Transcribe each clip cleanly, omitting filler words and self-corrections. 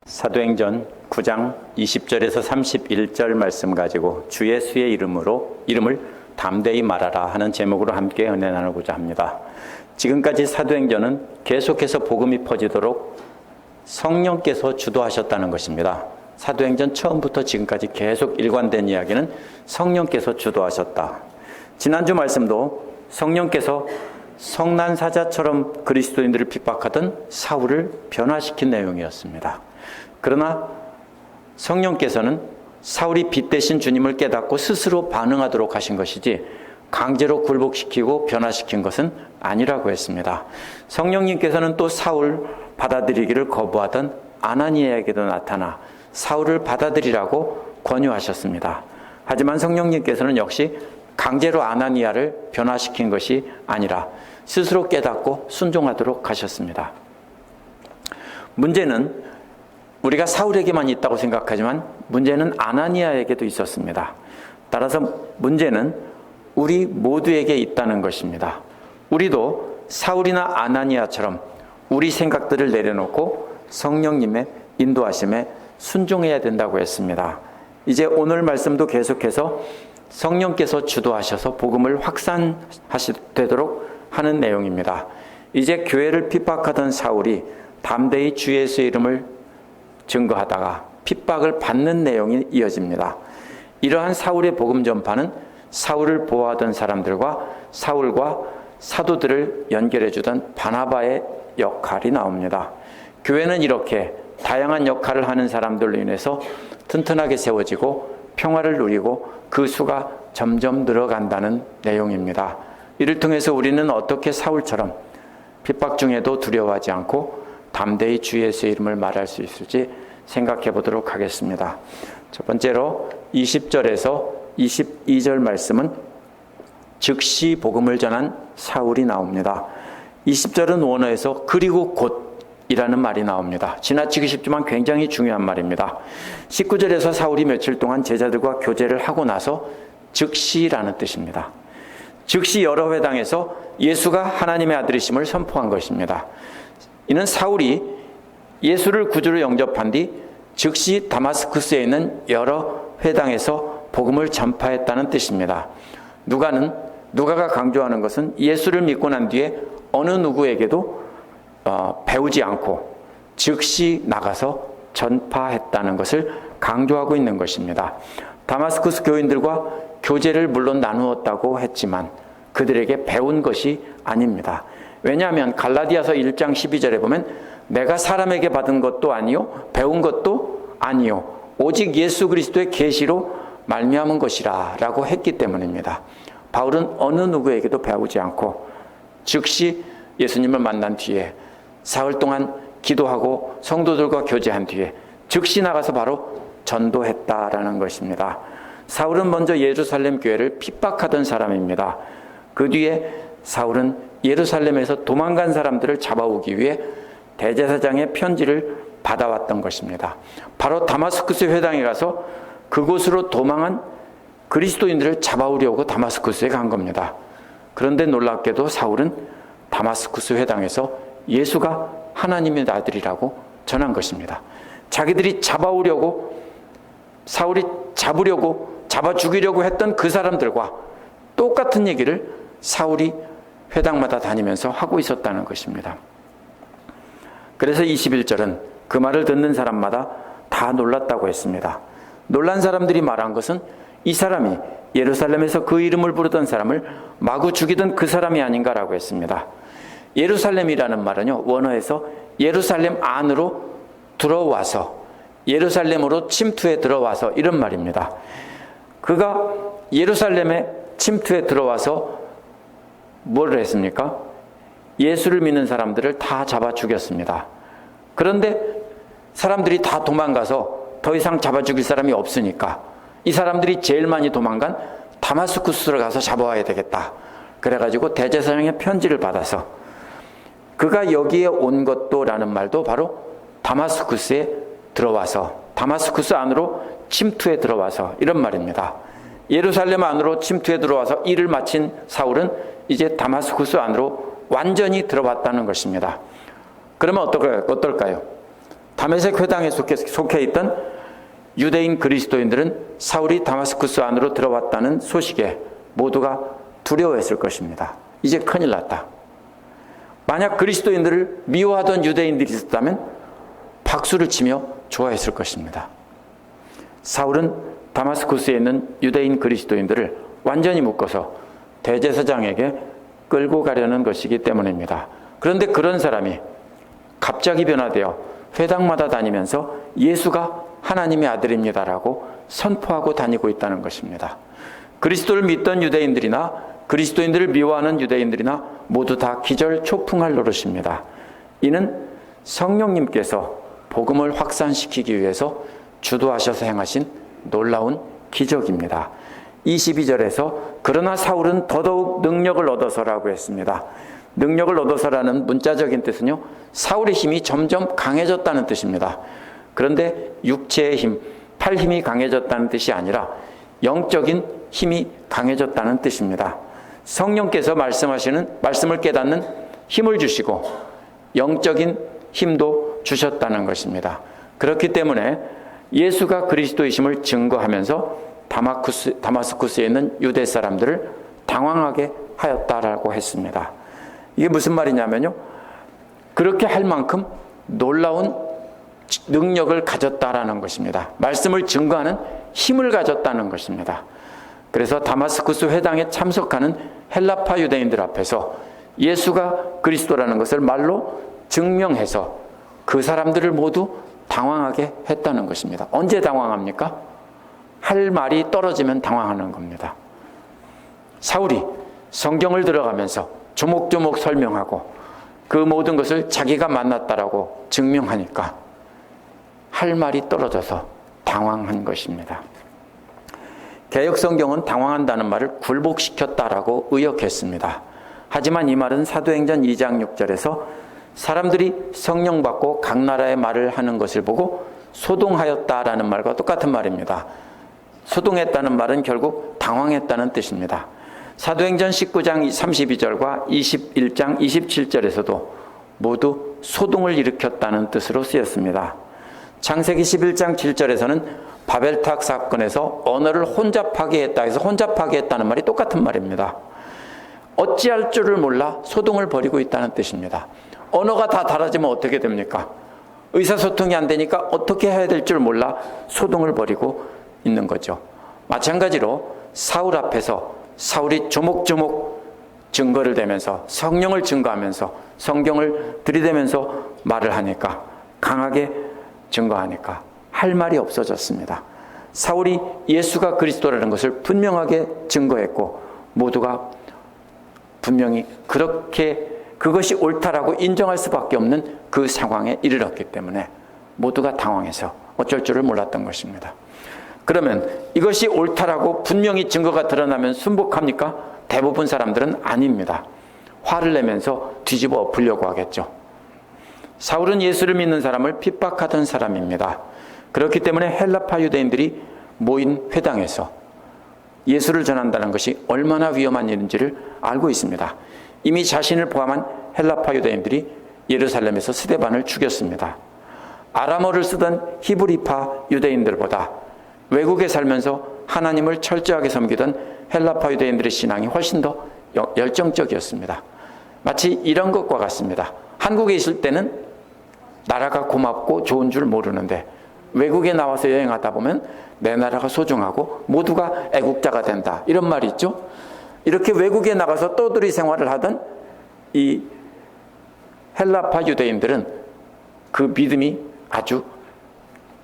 사도행전 9장 20절에서 31절 말씀 가지고 주 예수의 이름을 담대히 말하라 하는 제목으로 함께 은혜 나누고자 합니다. 지금까지 사도행전은 계속해서 복음이 퍼지도록 성령께서 주도하셨다는 것입니다. 사도행전 처음부터 지금까지 계속 일관된 이야기는 성령께서 주도하셨다. 지난주 말씀도 성령께서 성난사자처럼 그리스도인들을 핍박하던 사울을 변화시킨 내용이었습니다. 그러나 성령께서는 사울이 빛 대신 주님을 깨닫고 스스로 반응하도록 하신 것이지 강제로 굴복시키고 변화시킨 것은 아니라고 했습니다. 성령님께서는 또 사울 받아들이기를 거부하던 아나니아에게도 나타나 사울을 받아들이라고 권유하셨습니다. 하지만 성령님께서는 역시 강제로 아나니아를 변화시킨 것이 아니라 스스로 깨닫고 순종하도록 하셨습니다. 문제는 우리가 사울에게만 있다고 생각하지만 문제는 아나니아에게도 있었습니다. 따라서 문제는 우리 모두에게 있다는 것입니다. 우리도 사울이나 아나니아처럼 우리 생각들을 내려놓고 성령님의 인도하심에 순종해야 된다고 했습니다. 이제 오늘 말씀도 계속해서 성령께서 주도하셔서 복음을 확산되도록 하는 내용입니다. 이제 교회를 핍박하던 사울이 담대히 주 예수의 이름을 증거하다가 핍박을 받는 내용이 이어집니다. 이러한 사울의 복음 전파는 사울을 보호하던 사람들과 사울과 사도들을 연결해 주던 바나바의 역할이 나옵니다. 교회는 이렇게 다양한 역할을 하는 사람들로 인해서 튼튼하게 세워지고 평화를 누리고 그 수가 점점 늘어간다는 내용입니다. 이를 통해서 우리는 어떻게 사울처럼 핍박 중에도 두려워하지 않고 담대히 주 예수의 이름을 말할 수 있을지 생각해 보도록 하겠습니다. 첫 번째로 20절에서 22절 말씀은 즉시 복음을 전한 사울이 나옵니다. 20절은 원어에서 그리고 곧이라는 말이 나옵니다. 지나치기 쉽지만 굉장히 중요한 말입니다. 19절에서 사울이 며칠 동안 제자들과 교제를 하고 나서 즉시라는 뜻입니다. 즉시 여러 회당에서 예수가 하나님의 아들이심을 선포한 것입니다. 이는 사울이 예수를 구주로 영접한 뒤 즉시 다마스쿠스에 있는 여러 회당에서 복음을 전파했다는 뜻입니다. 누가가 강조하는 것은 예수를 믿고 난 뒤에 어느 누구에게도 배우지 않고 즉시 나가서 전파했다는 것을 강조하고 있는 것입니다. 다마스쿠스 교인들과 교제를 물론 나누었다고 했지만 그들에게 배운 것이 아닙니다. 왜냐하면 갈라디아서 1장 12절에 보면 내가 사람에게 받은 것도 아니요 배운 것도 아니요 오직 예수 그리스도의 계시로 말미암은 것이라 라고 했기 때문입니다. 바울은 어느 누구에게도 배우지 않고 즉시 예수님을 만난 뒤에 사흘 동안 기도하고 성도들과 교제한 뒤에 즉시 나가서 바로 전도했다라는 것입니다. 사울은 먼저 예루살렘 교회를 핍박하던 사람입니다. 그 뒤에 사울은 예루살렘에서 도망간 사람들을 잡아오기 위해 대제사장의 편지를 받아왔던 것입니다. 바로 다마스쿠스 회당에 가서 그곳으로 도망한 그리스도인들을 잡아오려고 다마스쿠스에 간 겁니다. 그런데 놀랍게도 사울은 다마스쿠스 회당에서 예수가 하나님의 아들이라고 전한 것입니다. 자기들이 잡아오려고 사울이 잡아 죽이려고 했던 그 사람들과 똑같은 얘기를 사울이 회당마다 다니면서 하고 있었다는 것입니다. 그래서 21절은 그 말을 듣는 사람마다 다 놀랐다고 했습니다. 놀란 사람들이 말한 것은 이 사람이 예루살렘에서 그 이름을 부르던 사람을 마구 죽이던 그 사람이 아닌가라고 했습니다. 예루살렘이라는 말은요, 원어에서 예루살렘 안으로 들어와서 예루살렘으로 침투해 들어와서 이런 말입니다. 그가 예루살렘에 침투해 들어와서 뭘 했습니까? 예수를 믿는 사람들을 다 잡아 죽였습니다. 그런데 사람들이 다 도망가서 더 이상 잡아 죽일 사람이 없으니까 이 사람들이 제일 많이 도망간 다마스쿠스로 가서 잡아와야 되겠다. 그래가지고 대제사장의 편지를 받아서 그가 여기에 온 것도 라는 말도 바로 다마스쿠스에 들어와서 다마스쿠스 안으로 침투해 들어와서 이런 말입니다. 예루살렘 안으로 침투해 들어와서 일을 마친 사울은 이제 다마스쿠스 안으로 완전히 들어왔다는 것입니다. 그러면 어떨까요? 다메섹 회당에 속해 있던 유대인 그리스도인들은 사울이 다마스쿠스 안으로 들어왔다는 소식에 모두가 두려워했을 것입니다. 이제 큰일 났다. 만약 그리스도인들을 미워하던 유대인들이 있었다면 박수를 치며 좋아했을 것입니다. 사울은 다마스쿠스에 있는 유대인 그리스도인들을 완전히 묶어서 대제사장에게 끌고 가려는 것이기 때문입니다. 그런데 그런 사람이 갑자기 변화되어 회당마다 다니면서 예수가 하나님의 아들입니다라고 선포하고 다니고 있다는 것입니다. 그리스도를 믿던 유대인들이나 그리스도인들을 미워하는 유대인들이나 모두 다 기절초풍할 노릇입니다. 이는 성령님께서 복음을 확산시키기 위해서 주도하셔서 행하신 놀라운 기적입니다. 22절에서 그러나 사울은 더더욱 능력을 얻어서라고 했습니다. 능력을 얻어서라는 문자적인 뜻은요, 사울의 힘이 점점 강해졌다는 뜻입니다. 그런데 육체의 힘, 팔 힘이 강해졌다는 뜻이 아니라 영적인 힘이 강해졌다는 뜻입니다. 성령께서 말씀을 깨닫는 힘을 주시고 영적인 힘도 주셨다는 것입니다. 그렇기 때문에 예수가 그리스도이심을 증거하면서 다마스쿠스에 있는 유대 사람들을 당황하게 하였다라고 했습니다. 이게 무슨 말이냐면요, 그렇게 할 만큼 놀라운 능력을 가졌다라는 것입니다. 말씀을 증거하는 힘을 가졌다는 것입니다. 그래서 다마스쿠스 회당에 참석하는 헬라파 유대인들 앞에서 예수가 그리스도라는 것을 말로 증명해서 그 사람들을 모두 당황하게 했다는 것입니다. 언제 당황합니까? 할 말이 떨어지면 당황하는 겁니다. 사울이 성경을 들어가면서 조목조목 설명하고 그 모든 것을 자기가 만났다라고 증명하니까 할 말이 떨어져서 당황한 것입니다. 개역성경은 당황한다는 말을 굴복시켰다라고 의역했습니다. 하지만 이 말은 사도행전 2장 6절에서 사람들이 성령 받고 각 나라의 말을 하는 것을 보고 소동하였다라는 말과 똑같은 말입니다. 소동했다는 말은 결국 당황했다는 뜻입니다. 사도행전 19장 32절과 21장 27절에서도 모두 소동을 일으켰다는 뜻으로 쓰였습니다. 창세기 11장 7절에서는 바벨탑 사건에서 언어를 혼잡하게 했다 해서 혼잡하게 했다는 말이 똑같은 말입니다. 어찌할 줄을 몰라 소동을 벌이고 있다는 뜻입니다. 언어가 다 달라지면 어떻게 됩니까? 의사소통이 안 되니까 어떻게 해야 될 줄 몰라 소동을 벌이고 있는 거죠. 마찬가지로 사울 앞에서 사울이 조목조목 증거를 대면서 성령을 증거하면서 성경을 들이대면서 말을 하니까 강하게 증거하니까 할 말이 없어졌습니다. 사울이 예수가 그리스도라는 것을 분명하게 증거했고 모두가 분명히 그렇게 그것이 옳다라고 인정할 수밖에 없는 그 상황에 이르렀기 때문에 모두가 당황해서 어쩔 줄을 몰랐던 것입니다. 그러면 이것이 옳다라고 분명히 증거가 드러나면 순복합니까? 대부분 사람들은 아닙니다. 화를 내면서 뒤집어 엎으려고 하겠죠. 사울은 예수를 믿는 사람을 핍박하던 사람입니다. 그렇기 때문에 헬라파 유대인들이 모인 회당에서 예수를 전한다는 것이 얼마나 위험한 일인지를 알고 있습니다. 이미 자신을 포함한 헬라파 유대인들이 예루살렘에서 스데반을 죽였습니다. 아람어를 쓰던 히브리파 유대인들보다 외국에 살면서 하나님을 철저하게 섬기던 헬라파 유대인들의 신앙이 훨씬 더 열정적이었습니다. 마치 이런 것과 같습니다. 한국에 있을 때는 나라가 고맙고 좋은 줄 모르는데 외국에 나와서 여행하다 보면 내 나라가 소중하고 모두가 애국자가 된다, 이런 말이 있죠. 이렇게 외국에 나가서 떠돌이 생활을 하던 이 헬라파 유대인들은 그 믿음이 아주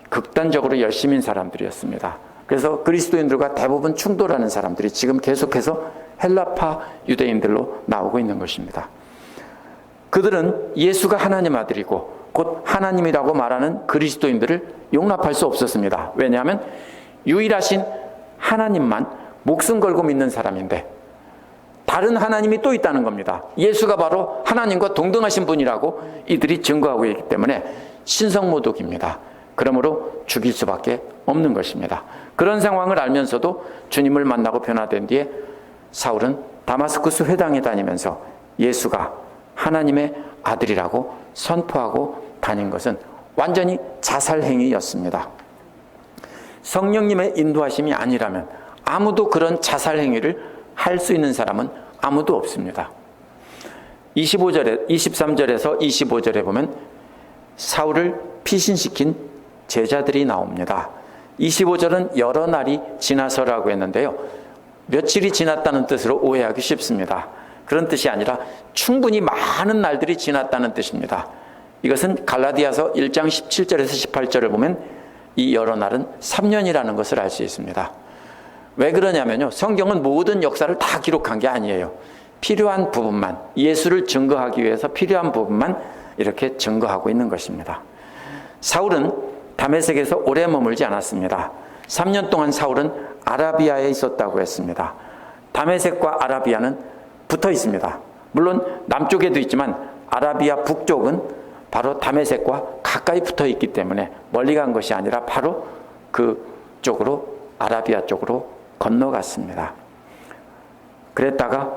극단적으로 열심인 사람들이었습니다. 그래서 그리스도인들과 대부분 충돌하는 사람들이 지금 계속해서 헬라파 유대인들로 나오고 있는 것입니다. 그들은 예수가 하나님 아들이고 곧 하나님이라고 말하는 그리스도인들을 용납할 수 없었습니다. 왜냐하면 유일하신 하나님만 목숨 걸고 믿는 사람인데 다른 하나님이 또 있다는 겁니다. 예수가 바로 하나님과 동등하신 분이라고 이들이 증거하고 있기 때문에 신성모독입니다. 그러므로 죽일 수밖에 없는 것입니다. 그런 상황을 알면서도 주님을 만나고 변화된 뒤에 사울은 다마스쿠스 회당에 다니면서 예수가 하나님의 아들이라고 선포하고 다닌 것은 완전히 자살 행위였습니다. 성령님의 인도하심이 아니라면 아무도 그런 자살 행위를 할 수 있는 사람은 아무도 없습니다. 23절에서 25절에 보면 사울을 피신시킨 제자들이 나옵니다. 25절은 여러 날이 지나서라고 했는데요. 며칠이 지났다는 뜻으로 오해하기 쉽습니다. 그런 뜻이 아니라 충분히 많은 날들이 지났다는 뜻입니다. 이것은 갈라디아서 1장 17절에서 18절을 보면 이 여러 날은 3년이라는 것을 알 수 있습니다. 왜 그러냐면요, 성경은 모든 역사를 다 기록한 게 아니에요. 필요한 부분만, 예수를 증거하기 위해서 필요한 부분만 이렇게 증거하고 있는 것입니다. 사울은 다메섹에서 오래 머물지 않았습니다. 3년 동안 사울은 아라비아에 있었다고 했습니다. 다메섹과 아라비아는 붙어 있습니다. 물론 남쪽에도 있지만 아라비아 북쪽은 바로 다메섹과 가까이 붙어 있기 때문에 멀리 간 것이 아니라 바로 그 쪽으로, 아라비아 쪽으로 건너갔습니다. 그랬다가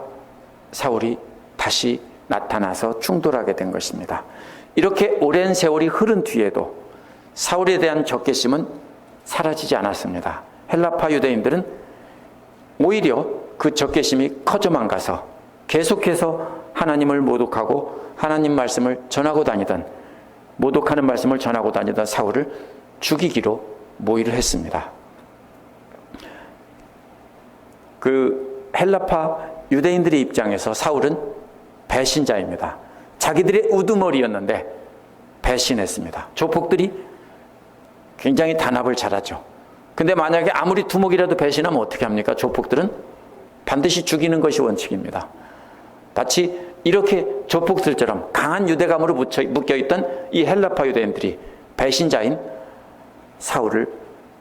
사울이 다시 나타나서 충돌하게 된 것입니다. 이렇게 오랜 세월이 흐른 뒤에도 사울에 대한 적개심은 사라지지 않았습니다. 헬라파 유대인들은 오히려 그 적개심이 커져만 가서 계속해서 하나님을 모독하고 하나님 말씀을 전하고 다니던, 모독하는 말씀을 전하고 다니던 사울을 죽이기로 모의를 했습니다. 그 헬라파 유대인들의 입장에서 사울은 배신자입니다. 자기들의 우두머리였는데 배신했습니다. 조폭들이 굉장히 단합을 잘하죠. 근데 만약에 아무리 두목이라도 배신하면 어떻게 합니까? 조폭들은 반드시 죽이는 것이 원칙입니다. 마치 이렇게 조폭들처럼 강한 유대감으로 묶여있던 이 헬라파 유대인들이 배신자인 사울을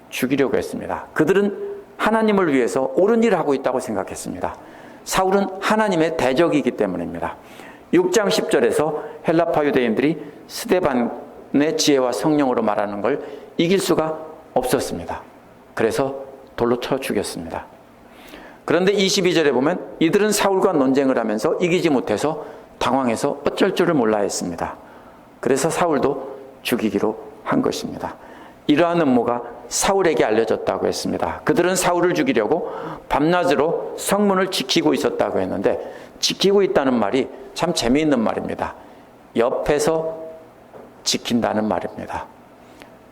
죽이려고 했습니다. 그들은 하나님을 위해서 옳은 일을 하고 있다고 생각했습니다. 사울은 하나님의 대적이기 때문입니다. 6장 10절에서 헬라파 유대인들이 스데반의 지혜와 성령으로 말하는 걸 이길 수가 없었습니다. 그래서 돌로 쳐 죽였습니다. 그런데 22절에 보면 이들은 사울과 논쟁을 하면서 이기지 못해서 당황해서 어쩔 줄을 몰라 했습니다. 그래서 사울도 죽이기로 한 것입니다. 이러한 음모가 사울에게 알려졌다고 했습니다. 그들은 사울을 죽이려고 밤낮으로 성문을 지키고 있었다고 했는데, 지키고 있다는 말이 참 재미있는 말입니다. 옆에서 지킨다는 말입니다.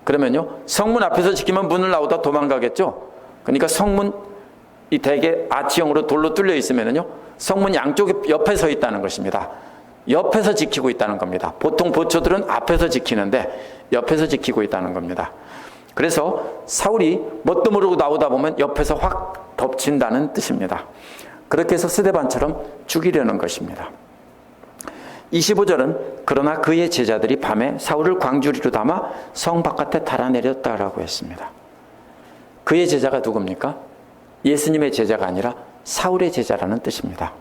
그러면요, 성문 앞에서 지키면 문을 나오다 도망가겠죠. 그러니까 성문, 이 대개 아치형으로 돌로 뚫려 있으면요, 성문 양쪽에 옆에 서 있다는 것입니다. 옆에서 지키고 있다는 겁니다. 보통 보초들은 앞에서 지키는데 옆에서 지키고 있다는 겁니다. 그래서 사울이 뭣도 모르고 나오다 보면 옆에서 확 덮친다는 뜻입니다. 그렇게 해서 스데반처럼 죽이려는 것입니다. 25절은 그러나 그의 제자들이 밤에 사울을 광주리로 담아 성 바깥에 달아내렸다라고 했습니다. 그의 제자가 누굽니까? 예수님의 제자가 아니라 사울의 제자라는 뜻입니다.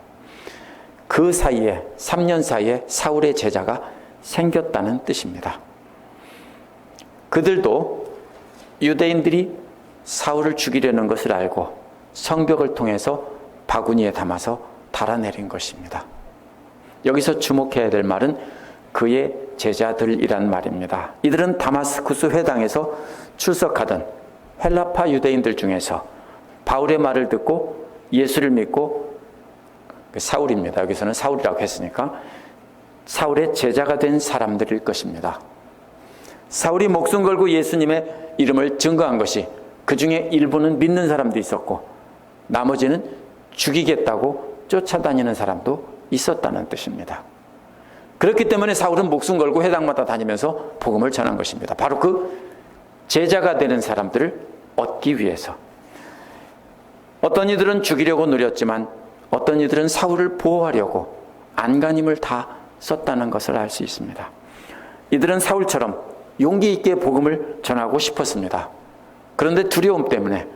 그 사이에, 3년 사이에 사울의 제자가 생겼다는 뜻입니다. 그들도 유대인들이 사울을 죽이려는 것을 알고 성벽을 통해서 바구니에 담아서 달아내린 것입니다. 여기서 주목해야 될 말은 그의 제자들이란 말입니다. 이들은 다마스쿠스 회당에서 출석하던 헬라파 유대인들 중에서 바울의 말을 듣고 예수를 믿고, 사울입니다. 여기서는 사울이라고 했으니까 사울의 제자가 된 사람들일 것입니다. 사울이 목숨 걸고 예수님의 이름을 증거한 것이, 그 중에 일부는 믿는 사람도 있었고 나머지는 죽이겠다고 쫓아다니는 사람도 있었다는 뜻입니다. 그렇기 때문에 사울은 목숨 걸고 회당마다 다니면서 복음을 전한 것입니다. 바로 그 제자가 되는 사람들을 얻기 위해서. 어떤 이들은 죽이려고 노렸지만 어떤 이들은 사울을 보호하려고 안간힘을 다 썼다는 것을 알 수 있습니다. 이들은 사울처럼 용기 있게 복음을 전하고 싶었습니다. 그런데 두려움 때문에,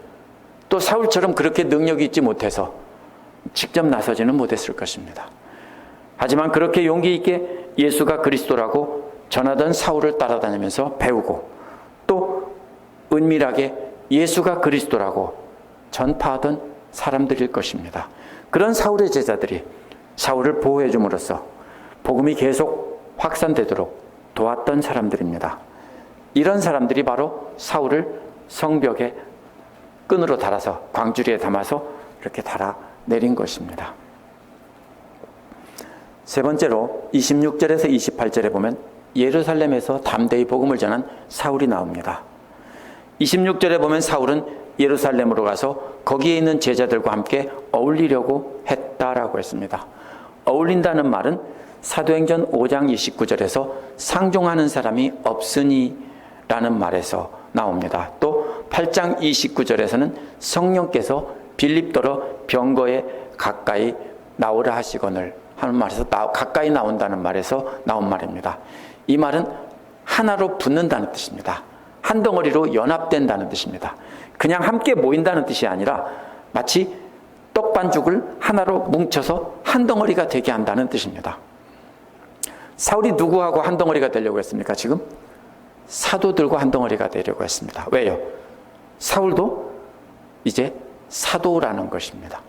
또 사울처럼 그렇게 능력이 있지 못해서 직접 나서지는 못했을 것입니다. 하지만 그렇게 용기 있게 예수가 그리스도라고 전하던 사울을 따라다니면서 배우고, 또 은밀하게 예수가 그리스도라고 전파하던 사람들일 것입니다. 그런 사울의 제자들이 사울을 보호해 줌으로써 복음이 계속 확산되도록 도왔던 사람들입니다. 이런 사람들이 바로 사울을 성벽에 끈으로 달아서 광주리에 담아서 이렇게 달아 내린 것입니다. 세 번째로 26절에서 28절에 보면 예루살렘에서 담대히 복음을 전한 사울이 나옵니다. 26절에 보면 사울은 예루살렘으로 가서 거기에 있는 제자들과 함께 어울리려고 했다라고 했습니다. 어울린다는 말은 사도행전 5장 29절에서 상종하는 사람이 없으니 라는 말에서 나옵니다. 또 8장 29절에서는 성령께서 빌립더러 병거에 가까이 나오라 하시거늘 하는 말에서 가까이 나온다는 말에서 나온 말입니다. 이 말은 하나로 붙는다는 뜻입니다. 한 덩어리로 연합된다는 뜻입니다. 그냥 함께 모인다는 뜻이 아니라 마치 떡반죽을 하나로 뭉쳐서 한 덩어리가 되게 한다는 뜻입니다. 사울이 누구하고 한 덩어리가 되려고 했습니까? 지금 사도들과 한 덩어리가 되려고 했습니다. 왜요? 사울도 이제 사도라는 것입니다.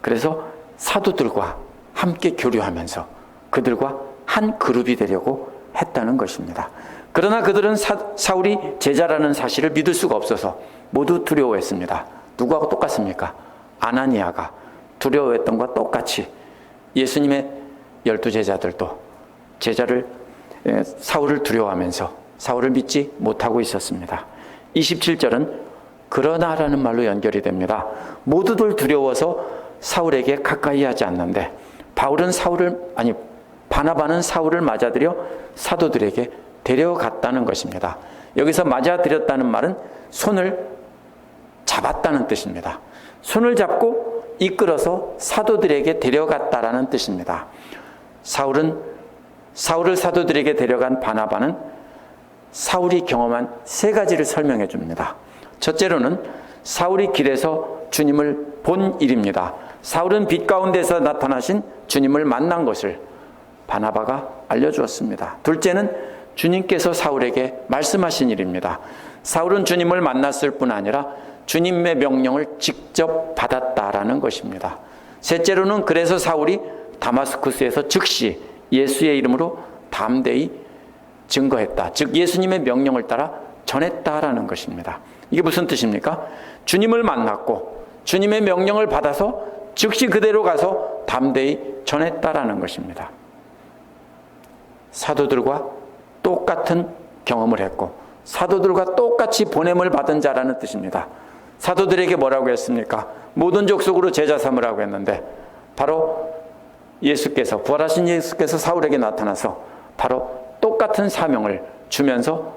그래서 사도들과 함께 교류하면서 그들과 한 그룹이 되려고 했다는 것입니다. 그러나 그들은 사울이 제자라는 사실을 믿을 수가 없어서 모두 두려워했습니다. 누구하고 똑같습니까? 아나니아가 두려워했던 것과 똑같이 예수님의 12제자들도 사울을 두려워하면서 사울을 믿지 못하고 있었습니다. 27절은 그러나라는 말로 연결이 됩니다. 모두들 두려워서 사울에게 가까이 하지 않는데 바나바는 사울을 맞아들여 사도들에게 데려갔다는 것입니다. 여기서 맞아들였다는 말은 손을 잡았다는 뜻입니다. 손을 잡고 이끌어서 사도들에게 데려갔다라는 뜻입니다. 사울을 사도들에게 데려간 바나바는 사울이 경험한 세 가지를 설명해 줍니다. 첫째로는 사울이 길에서 주님을 본 일입니다. 사울은 빛 가운데서 나타나신 주님을 만난 것을 바나바가 알려주었습니다. 둘째는 주님께서 사울에게 말씀하신 일입니다. 사울은 주님을 만났을 뿐 아니라 주님의 명령을 직접 받았다라는 것입니다. 셋째로는 그래서 사울이 다마스쿠스에서 즉시 예수의 이름으로 담대히 증거했다. 즉 예수님의 명령을 따라 전했다라는 것입니다. 이게 무슨 뜻입니까? 주님을 만났고 주님의 명령을 받아서 즉시 그대로 가서 담대히 전했다라는 것입니다. 사도들과 똑같은 경험을 했고 사도들과 똑같이 보냄을 받은 자라는 뜻입니다. 사도들에게 뭐라고 했습니까? 모든 족속으로 제자 삼으라고 했는데 바로 부활하신 예수께서 사울에게 나타나서 바로 똑같은 사명을 주면서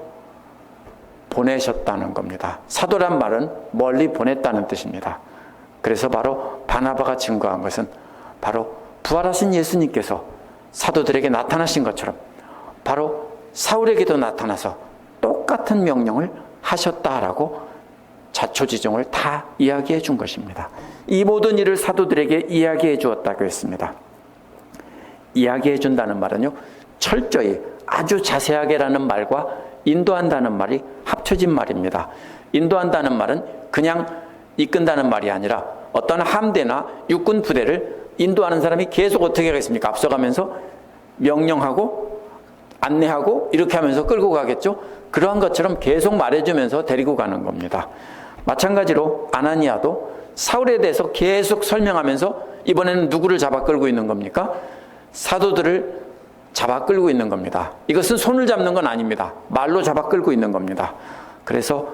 보내셨다는 겁니다. 사도란 말은 멀리 보냈다는 뜻입니다. 그래서 바로 바나바가 증거한 것은 바로 부활하신 예수님께서 사도들에게 나타나신 것처럼 바로 사울에게도 나타나서 똑같은 명령을 하셨다라고 자초지종을 다 이야기해 준 것입니다. 이 모든 일을 사도들에게 이야기해 주었다고 했습니다. 이야기해 준다는 말은요, 철저히 아주 자세하게라는 말과 인도한다는 말이 합쳐진 말입니다. 인도한다는 말은 그냥 이끈다는 말이 아니라 어떤 함대나 육군 부대를 인도하는 사람이 계속 어떻게 하겠습니까? 앞서가면서 명령하고 안내하고 이렇게 하면서 끌고 가겠죠? 그러한 것처럼 계속 말해주면서 데리고 가는 겁니다. 마찬가지로 아나니아도 사울에 대해서 계속 설명하면서 이번에는 누구를 잡아 끌고 있는 겁니까? 사도들을 잡아 끌고 있는 겁니다. 이것은 손을 잡는 건 아닙니다. 말로 잡아 끌고 있는 겁니다. 그래서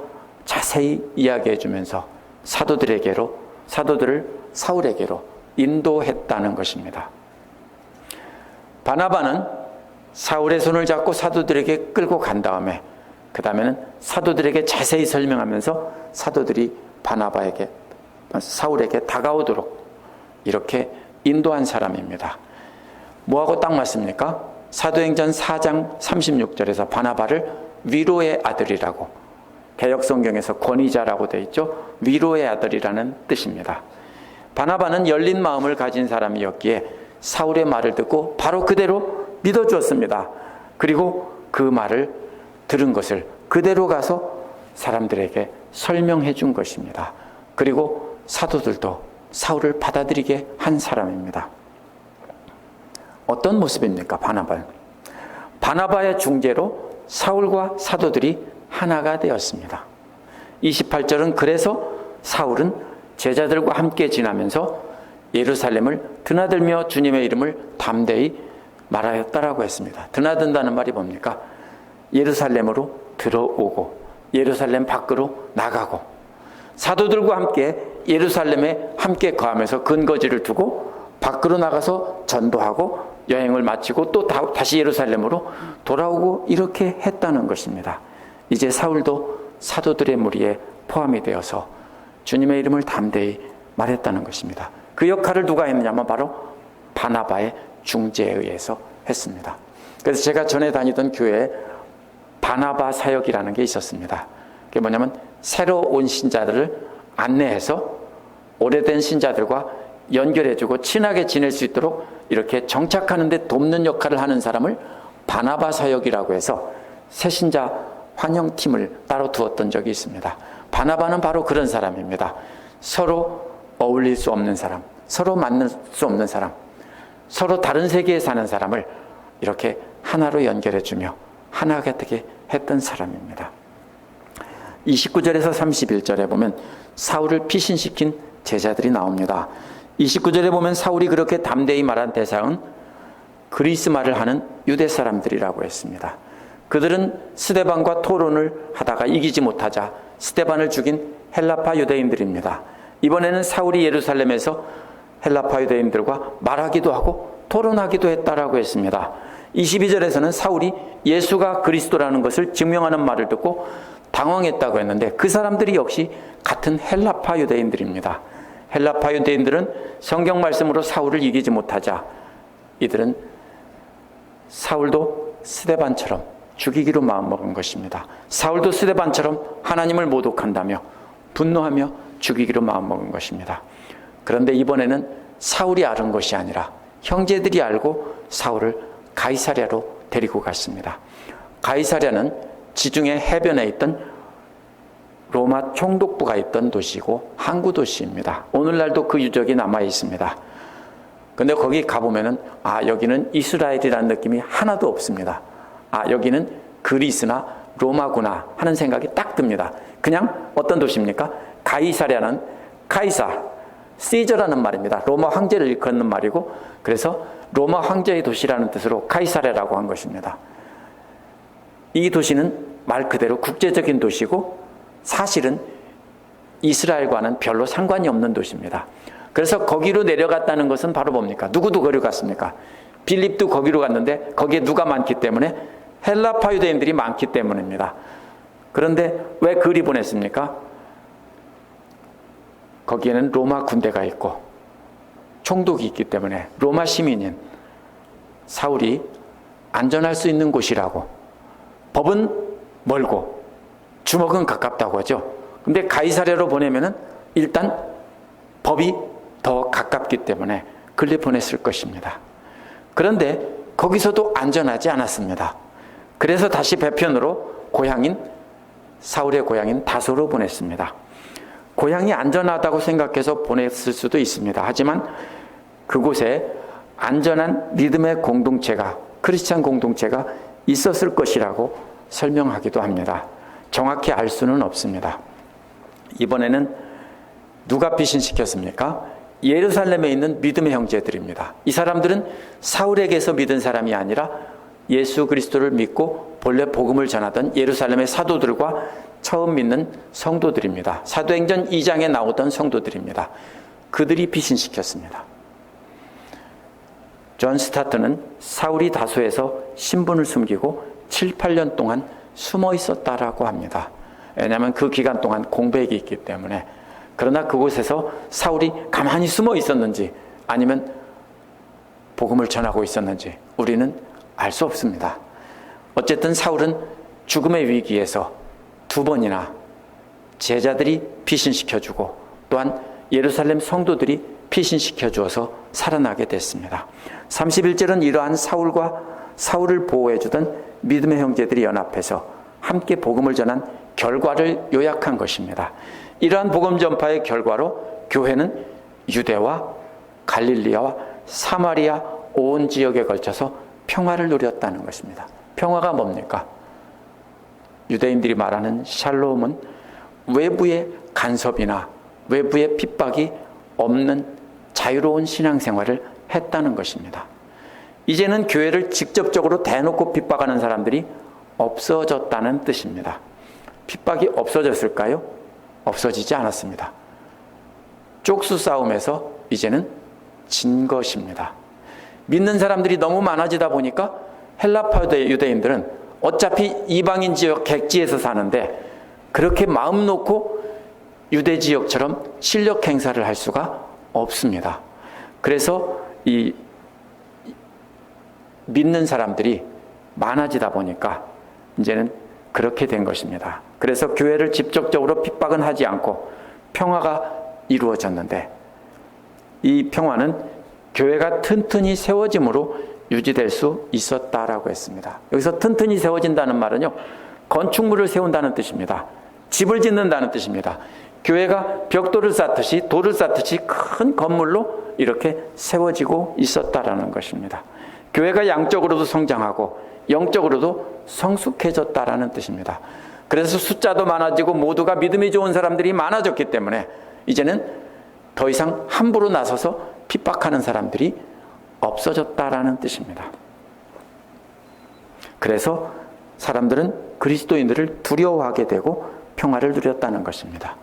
자세히 이야기해 주면서 사도들을 사울에게로 인도했다는 것입니다. 바나바는 사울의 손을 잡고 사도들에게 끌고 간 다음에 그 다음에는 사도들에게 자세히 설명하면서 사도들이 사울에게 다가오도록 이렇게 인도한 사람입니다. 뭐하고 딱 맞습니까? 사도행전 4장 36절에서 바나바를 위로의 아들이라고, 개역성경에서 권위자라고 되어 있죠. 위로의 아들이라는 뜻입니다. 바나바는 열린 마음을 가진 사람이었기에 사울의 말을 듣고 바로 그대로 믿어주었습니다. 그리고 그 말을 들은 것을 그대로 가서 사람들에게 설명해 준 것입니다. 그리고 사도들도 사울을 받아들이게 한 사람입니다. 어떤 모습입니까? 바나바의 중재로 사울과 사도들이 하나가 되었습니다. 28절은 그래서 사울은 제자들과 함께 지나면서 예루살렘을 드나들며 주님의 이름을 담대히 말하였다라고 했습니다. 드나든다는 말이 뭡니까? 예루살렘으로 들어오고 예루살렘 밖으로 나가고 사도들과 함께 예루살렘에 함께 거하면서 근거지를 두고 밖으로 나가서 전도하고 여행을 마치고 또 다시 예루살렘으로 돌아오고 이렇게 했다는 것입니다. 이제 사울도 사도들의 무리에 포함이 되어서 주님의 이름을 담대히 말했다는 것입니다. 그 역할을 누가 했느냐면 바로 바나바의 중재에 의해서 했습니다. 그래서 제가 전에 다니던 교회에 바나바 사역이라는 게 있었습니다. 그게 뭐냐면 새로 온 신자들을 안내해서 오래된 신자들과 연결해주고 친하게 지낼 수 있도록 이렇게 정착하는 데 돕는 역할을 하는 사람을 바나바 사역이라고 해서 새신자 환영팀을 따로 두었던 적이 있습니다. 바나바는 바로 그런 사람입니다. 서로 어울릴 수 없는 사람, 서로 만날 수 없는 사람, 서로 다른 세계에 사는 사람을 이렇게 하나로 연결해주며 하나가 되게 했던 사람입니다. 29절에서 31절에 보면 사울을 피신시킨 제자들이 나옵니다. 29절에 보면 사울이 그렇게 담대히 말한 대상은 그리스 말을 하는 유대 사람들이라고 했습니다. 그들은 스데반과 토론을 하다가 이기지 못하자 스데반을 죽인 헬라파 유대인들입니다. 이번에는 사울이 예루살렘에서 헬라파 유대인들과 말하기도 하고 토론하기도 했다라고 했습니다. 22절에서는 사울이 예수가 그리스도라는 것을 증명하는 말을 듣고 당황했다고 했는데 그 사람들이 역시 같은 헬라파 유대인들입니다. 헬라파 유대인들은 성경 말씀으로 사울을 이기지 못하자 이들은 사울도 스데반처럼 죽이기로 마음먹은 것입니다. 사울도 스데반처럼 하나님을 모독한다며 분노하며 죽이기로 마음먹은 것입니다. 그런데 이번에는 사울이 앓은 것이 아니라 형제들이 알고 사울을 가이사랴로 데리고 갔습니다. 가이사랴는 지중해 해변에 있던 로마 총독부가 있던 도시고 항구 도시입니다. 오늘날도 그 유적이 남아 있습니다. 근데 거기 가보면은 여기는 이스라엘이라는 느낌이 하나도 없습니다. 여기는 그리스나 로마구나 하는 생각이 딱 듭니다. 그냥 어떤 도시입니까? 가이사랴는 카이사, 시저라는 말입니다. 로마 황제를 일컫는 말이고 그래서 로마 황제의 도시라는 뜻으로 카이사랴라고 한 것입니다. 이 도시는 말 그대로 국제적인 도시고 사실은 이스라엘과는 별로 상관이 없는 도시입니다. 그래서 거기로 내려갔다는 것은 바로 뭡니까? 누구도 거기로 갔습니까? 빌립도 거기로 갔는데 거기에 누가 많기 때문에 헬라파 유대인들이 많기 때문입니다. 그런데 왜 그리 보냈습니까? 거기에는 로마 군대가 있고 총독이 있기 때문에 로마 시민인 사울이 안전할 수 있는 곳이라고 법은 멀고 주먹은 가깝다고 하죠. 근데 가이사랴로 보내면은 일단 법이 더 가깝기 때문에 그리 보냈을 것입니다. 그런데 거기서도 안전하지 않았습니다. 그래서 다시 배편으로 사울의 고향인 다소로 보냈습니다. 고향이 안전하다고 생각해서 보냈을 수도 있습니다. 하지만 그곳에 안전한 믿음의 공동체가, 크리스찬 공동체가 있었을 것이라고 설명하기도 합니다. 정확히 알 수는 없습니다. 이번에는 누가 피신시켰습니까? 예루살렘에 있는 믿음의 형제들입니다. 이 사람들은 사울에게서 믿은 사람이 아니라 예수 그리스도를 믿고 본래 복음을 전하던 예루살렘의 사도들과 처음 믿는 성도들입니다. 사도행전 2장에 나오던 성도들입니다. 그들이 피신시켰습니다. 존 스타트는 사울이 다소에서 신분을 숨기고 7, 8년 동안 숨어 있었다라고 합니다. 왜냐하면 그 기간 동안 공백이 있기 때문에. 그러나 그곳에서 사울이 가만히 숨어 있었는지 아니면 복음을 전하고 있었는지 우리는 알 수 없습니다. 어쨌든 사울은 죽음의 위기에서 2번이나 제자들이 피신시켜주고 또한 예루살렘 성도들이 피신시켜주어서 살아나게 됐습니다. 31절은 이러한 사울을 보호해주던 믿음의 형제들이 연합해서 함께 복음을 전한 결과를 요약한 것입니다. 이러한 복음 전파의 결과로 교회는 유대와 갈릴리아와 사마리아 온 지역에 걸쳐서 평화를 누렸다는 것입니다. 평화가 뭡니까? 유대인들이 말하는 샬롬은 외부의 간섭이나 외부의 핍박이 없는 자유로운 신앙생활을 했다는 것입니다. 이제는 교회를 직접적으로 대놓고 핍박하는 사람들이 없어졌다는 뜻입니다. 핍박이 없어졌을까요? 없어지지 않았습니다. 쪽수 싸움에서 이제는 진 것입니다. 믿는 사람들이 너무 많아지다 보니까 헬라파 유대인들은 어차피 이방인 지역 객지에서 사는데 그렇게 마음 놓고 유대 지역처럼 실력 행사를 할 수가 없습니다. 그래서 이 믿는 사람들이 많아지다 보니까 이제는 그렇게 된 것입니다. 그래서 교회를 직접적으로 핍박은 하지 않고 평화가 이루어졌는데 이 평화는 교회가 튼튼히 세워짐으로 유지될 수 있었다라고 했습니다. 여기서 튼튼히 세워진다는 말은요, 건축물을 세운다는 뜻입니다. 집을 짓는다는 뜻입니다. 교회가 벽돌을 쌓듯이 돌을 쌓듯이 큰 건물로 이렇게 세워지고 있었다라는 것입니다. 교회가 양적으로도 성장하고 영적으로도 성숙해졌다라는 뜻입니다. 그래서 숫자도 많아지고 모두가 믿음이 좋은 사람들이 많아졌기 때문에 이제는 더 이상 함부로 나서서 핍박하는 사람들이 없어졌다라는 뜻입니다. 그래서 사람들은 그리스도인들을 두려워하게 되고 평화를 누렸다는 것입니다.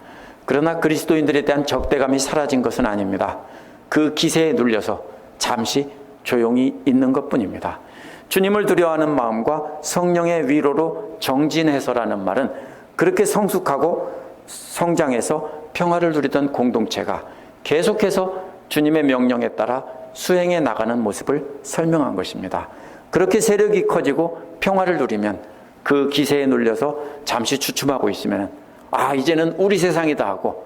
그러나 그리스도인들에 대한 적대감이 사라진 것은 아닙니다. 그 기세에 눌려서 잠시 조용히 있는 것뿐입니다. 주님을 두려워하는 마음과 성령의 위로로 정진해서라는 말은 그렇게 성숙하고 성장해서 평화를 누리던 공동체가 계속해서 주님의 명령에 따라 수행해 나가는 모습을 설명한 것입니다. 그렇게 세력이 커지고 평화를 누리면 그 기세에 눌려서 잠시 주춤하고 있으면 이제는 우리 세상이다 하고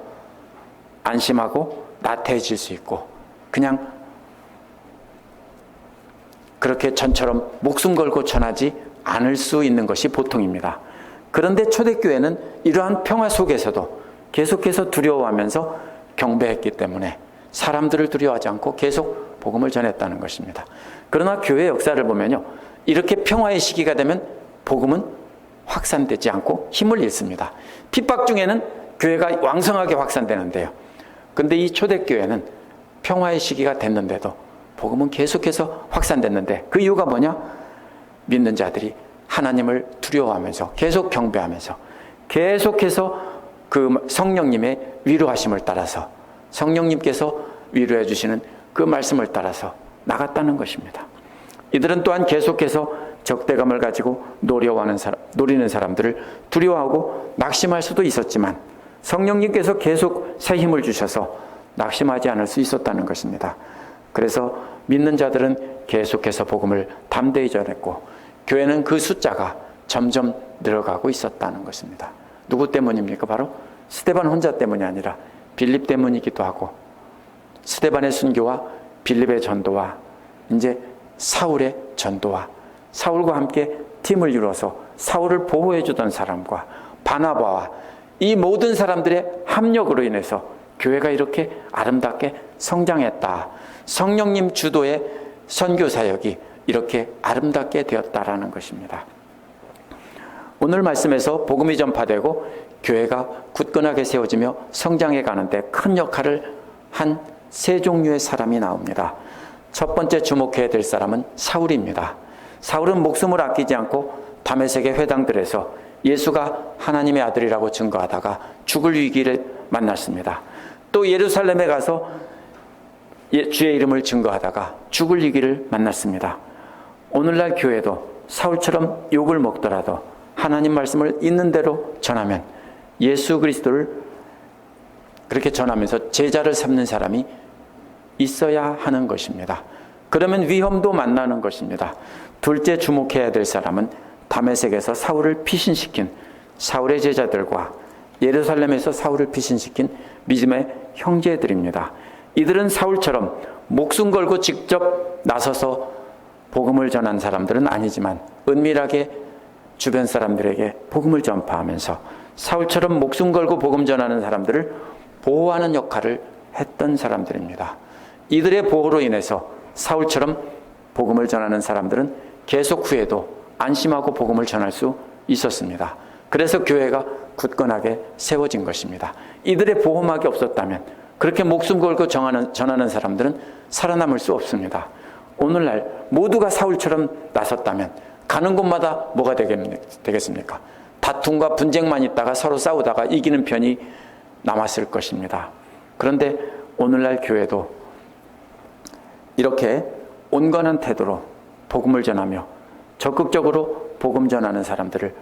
안심하고 나태해질 수 있고 그냥 그렇게 전처럼 목숨 걸고 전하지 않을 수 있는 것이 보통입니다. 그런데 초대교회는 이러한 평화 속에서도 계속해서 두려워하면서 경배했기 때문에 사람들을 두려워하지 않고 계속 복음을 전했다는 것입니다. 그러나 교회 역사를 보면요, 이렇게 평화의 시기가 되면 복음은 확산되지 않고 힘을 잃습니다. 핍박 중에는 교회가 왕성하게 확산되는데요. 그런데 이 초대교회는 평화의 시기가 됐는데도 복음은 계속해서 확산됐는데 그 이유가 뭐냐? 믿는 자들이 하나님을 두려워하면서 계속 경배하면서 계속해서 그 성령님의 위로하심을 따라서 성령님께서 위로해 주시는 그 말씀을 따라서 나갔다는 것입니다. 이들은 또한 계속해서 적대감을 가지고 노리는 사람들을 두려워하고 낙심할 수도 있었지만 성령님께서 계속 새 힘을 주셔서 낙심하지 않을 수 있었다는 것입니다. 그래서 믿는 자들은 계속해서 복음을 담대히 전했고 교회는 그 숫자가 점점 늘어가고 있었다는 것입니다. 누구 때문입니까? 바로 스데반 혼자 때문이 아니라 빌립 때문이기도 하고 스데반의 순교와 빌립의 전도와 이제 사울의 전도와 사울과 함께 팀을 이루어서 사울을 보호해 주던 사람과 바나바와 이 모든 사람들의 합력으로 인해서 교회가 이렇게 아름답게 성장했다. 성령님 주도의 선교 사역이 이렇게 아름답게 되었다라는 것입니다. 오늘 말씀에서 복음이 전파되고 교회가 굳건하게 세워지며 성장해 가는데 큰 역할을 한 세 종류의 사람이 나옵니다. 첫 번째 주목해야 될 사람은 사울입니다. 사울은 목숨을 아끼지 않고 다메섹의 회당들에서 예수가 하나님의 아들이라고 증거하다가 죽을 위기를 만났습니다. 또 예루살렘에 가서 주의 이름을 증거하다가 죽을 위기를 만났습니다. 오늘날 교회도 사울처럼 욕을 먹더라도 하나님 말씀을 있는 대로 전하면 예수 그리스도를 그렇게 전하면서 제자를 삼는 사람이 있어야 하는 것입니다. 그러면 위험도 만나는 것입니다. 둘째 주목해야 될 사람은 다메섹에서 사울을 피신시킨 사울의 제자들과 예루살렘에서 사울을 피신시킨 믿음의 형제들입니다. 이들은 사울처럼 목숨 걸고 직접 나서서 복음을 전한 사람들은 아니지만 은밀하게 주변 사람들에게 복음을 전파하면서 사울처럼 목숨 걸고 복음 전하는 사람들을 보호하는 역할을 했던 사람들입니다. 이들의 보호로 인해서 사울처럼 복음을 전하는 사람들은 계속 후에도 안심하고 복음을 전할 수 있었습니다. 그래서 교회가 굳건하게 세워진 것입니다. 이들의 보호막이 없었다면, 그렇게 목숨 걸고 전하는 사람들은 살아남을 수 없습니다. 오늘날 모두가 사울처럼 나섰다면 가는 곳마다 뭐가 되겠습니까? 다툼과 분쟁만 있다가 서로 싸우다가 이기는 편이 남았을 것입니다. 그런데 오늘날 교회도 이렇게 온건한 태도로 복음을 전하며 적극적으로 복음 전하는 사람들을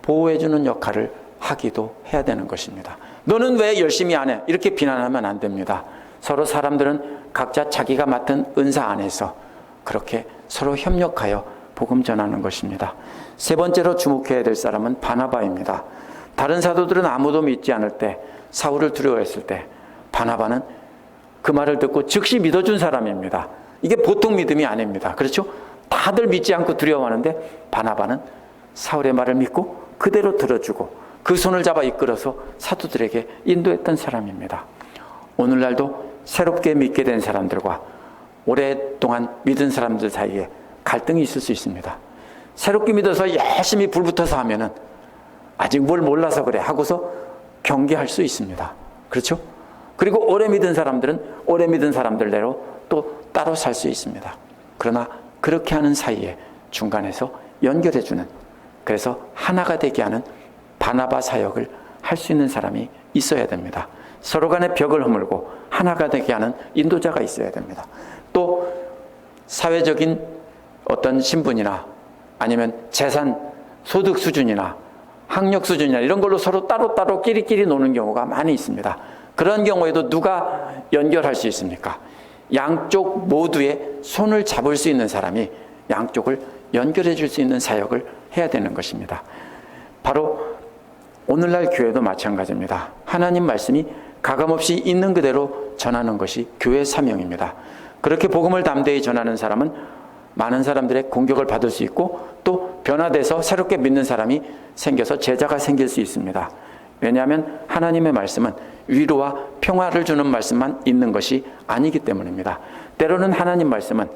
보호해주는 역할을 하기도 해야 되는 것입니다. 너는 왜 열심히 안 해? 이렇게 비난하면 안 됩니다. 서로 사람들은 각자 자기가 맡은 은사 안에서 그렇게 서로 협력하여 복음 전하는 것입니다. 세 번째로 주목해야 될 사람은 바나바입니다. 다른 사도들은 아무도 믿지 않을 때, 사울을 두려워했을 때 바나바는 그 말을 듣고 즉시 믿어준 사람입니다. 이게 보통 믿음이 아닙니다. 그렇죠? 다들 믿지 않고 두려워하는데 바나바는 사울의 말을 믿고 그대로 들어주고 그 손을 잡아 이끌어서 사도들에게 인도했던 사람입니다. 오늘날도 새롭게 믿게 된 사람들과 오랫동안 믿은 사람들 사이에 갈등이 있을 수 있습니다. 새롭게 믿어서 열심히 불 붙어서 하면은 아직 뭘 몰라서 그래 하고서 경계할 수 있습니다. 그렇죠? 그리고 오래 믿은 사람들은 오래 믿은 사람들대로 또 따로 살 수 있습니다. 그러나 그렇게 하는 사이에 중간에서 연결해주는, 그래서 하나가 되게 하는 바나바 사역을 할 수 있는 사람이 있어야 됩니다. 서로 간의 벽을 허물고 하나가 되게 하는 인도자가 있어야 됩니다. 또 사회적인 어떤 신분이나 아니면 재산, 소득 수준이나 학력 수준이나 이런 걸로 서로 따로따로 끼리끼리 노는 경우가 많이 있습니다. 그런 경우에도 누가 연결할 수 있습니까? 양쪽 모두의 손을 잡을 수 있는 사람이 양쪽을 연결해 줄 수 있는 사역을 해야 되는 것입니다. 바로 오늘날 교회도 마찬가지입니다. 하나님 말씀이 가감없이 있는 그대로 전하는 것이 교회의 사명입니다. 그렇게 복음을 담대히 전하는 사람은 많은 사람들의 공격을 받을 수 있고 또 변화돼서 새롭게 믿는 사람이 생겨서 제자가 생길 수 있습니다. 왜냐하면 하나님의 말씀은 위로와 평화를 주는 말씀만 있는 것이 아니기 때문입니다. 때로는 하나님 말씀은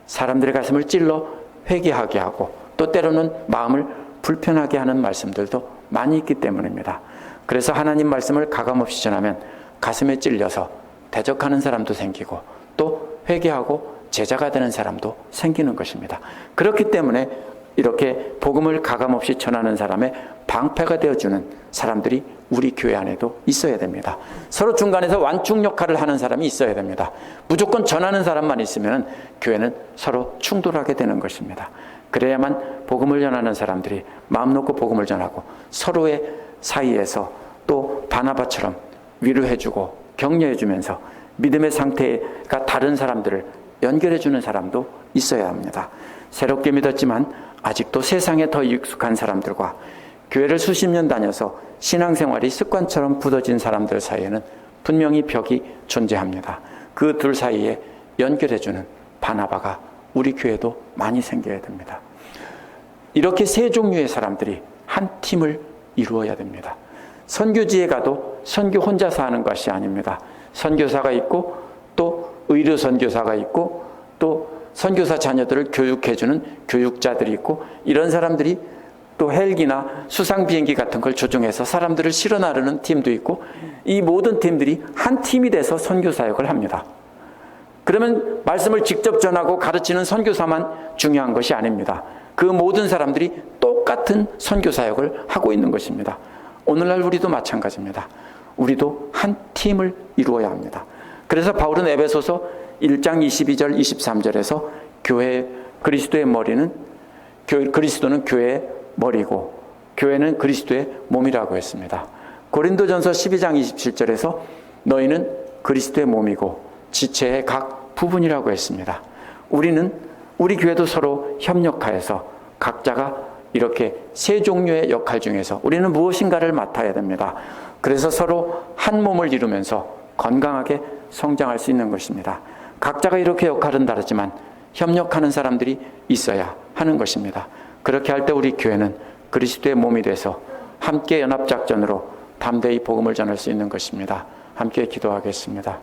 사람들의 가슴을 찔러 회개하게 하고 또 때로는 마음을 불편하게 하는 말씀들도 많이 있기 때문입니다. 그래서 하나님 말씀을 가감없이 전하면 가슴에 찔려서 대적하는 사람도 생기고 또 회개하고 제자가 되는 사람도 생기는 것입니다. 그렇기 때문에 이렇게 복음을 가감없이 전하는 사람의 방패가 되어주는 사람들이 우리 교회 안에도 있어야 됩니다. 서로 중간에서 완충 역할을 하는 사람이 있어야 됩니다. 무조건 전하는 사람만 있으면 교회는 서로 충돌하게 되는 것입니다. 그래야만 복음을 전하는 사람들이 마음 놓고 복음을 전하고 서로의 사이에서 또 바나바처럼 위로해주고 격려해주면서 믿음의 상태가 다른 사람들을 연결해주는 사람도 있어야 합니다. 새롭게 믿었지만 아직도 세상에 더 익숙한 사람들과 교회를 수십 년 다녀서 신앙생활이 습관처럼 굳어진 사람들 사이에는 분명히 벽이 존재합니다. 그 둘 사이에 연결해주는 바나바가 우리 교회도 많이 생겨야 됩니다. 이렇게 세 종류의 사람들이 한 팀을 이루어야 됩니다. 선교지에 가도 선교 혼자서 하는 것이 아닙니다. 선교사가 있고 또 의료 선교사가 있고 또 선교사 자녀들을 교육해주는 교육자들이 있고 이런 사람들이 또 헬기나 수상 비행기 같은 걸 조종해서 사람들을 실어 나르는 팀도 있고 이 모든 팀들이 한 팀이 돼서 선교 사역을 합니다. 그러면 말씀을 직접 전하고 가르치는 선교사만 중요한 것이 아닙니다. 그 모든 사람들이 똑같은 선교 사역을 하고 있는 것입니다. 오늘날 우리도 마찬가지입니다. 우리도 한 팀을 이루어야 합니다. 그래서 바울은 에베소서 1장 22절 23절에서 그리스도의 머리는 그리스도는 교회의 머리고 교회는 그리스도의 몸이라고 했습니다. 고린도전서 12장 27절에서 너희는 그리스도의 몸이고 지체의 각 부분이라고 했습니다. 우리 교회도 서로 협력하여서 각자가 이렇게 세 종류의 역할 중에서 우리는 무엇인가를 맡아야 됩니다. 그래서 서로 한 몸을 이루면서 건강하게 성장할 수 있는 것입니다. 각자가 이렇게 역할은 다르지만 협력하는 사람들이 있어야 하는 것입니다. 그렇게 할 때 우리 교회는 그리스도의 몸이 돼서 함께 연합작전으로 담대히 복음을 전할 수 있는 것입니다. 함께 기도하겠습니다.